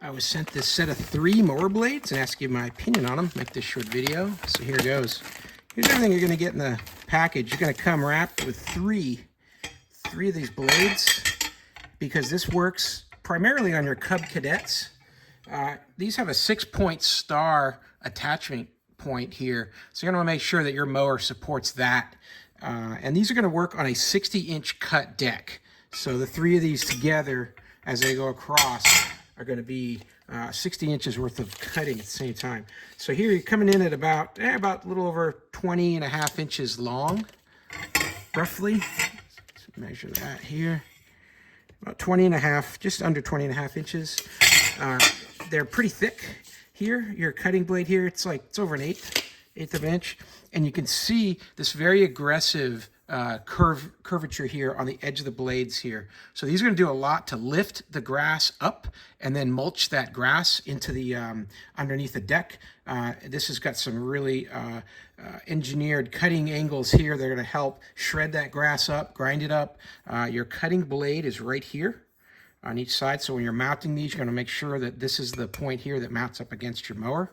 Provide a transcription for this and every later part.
I was sent this set of 3 mower blades and asked you my opinion on them. Make this short video. So here goes. Here's everything you're going to get in the package. You're going to come wrapped with three of these blades, because this works primarily on your Cub Cadets. These have a 6-point star attachment point here, so you're going to want to make sure that your mower supports that. And these are going to work on a 60-inch cut deck. So the 3 of these together, as they go across, are going to be 60 inches worth of cutting at the same time. So here you're coming in at about a little over 20.5 inches long, roughly. Let's measure that here. About 20.5, just under 20.5 inches. They're pretty thick here. Your cutting blade here, it's over an eighth of an inch. And you can see this very aggressive curvature here on the edge of the blades here. So these are going to do a lot to lift the grass up and then mulch that grass into the underneath the deck. This has got some really engineered cutting angles here. They're going to help shred that grass up, grind it up. Your cutting blade is right here on each side. So when you're mounting these, you're going to make sure that this is the point here that mounts up against your mower.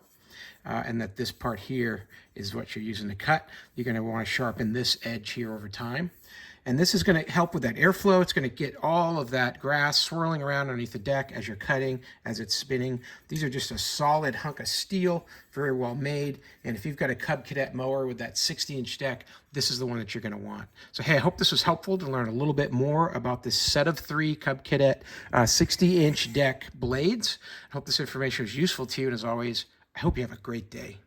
And that this part here is what you're using to cut. You're going to want to sharpen this edge here over time. And this is going to help with that airflow. It's going to get all of that grass swirling around underneath the deck as you're cutting, as it's spinning. These are just a solid hunk of steel, very well made. And if you've got a Cub Cadet mower with that 60-inch deck, this is the one that you're going to want. So hey, I hope this was helpful to learn a little bit more about this set of 3 Cub Cadet 60-inch deck blades. I hope this information was useful to you. And as always, I hope you have a great day.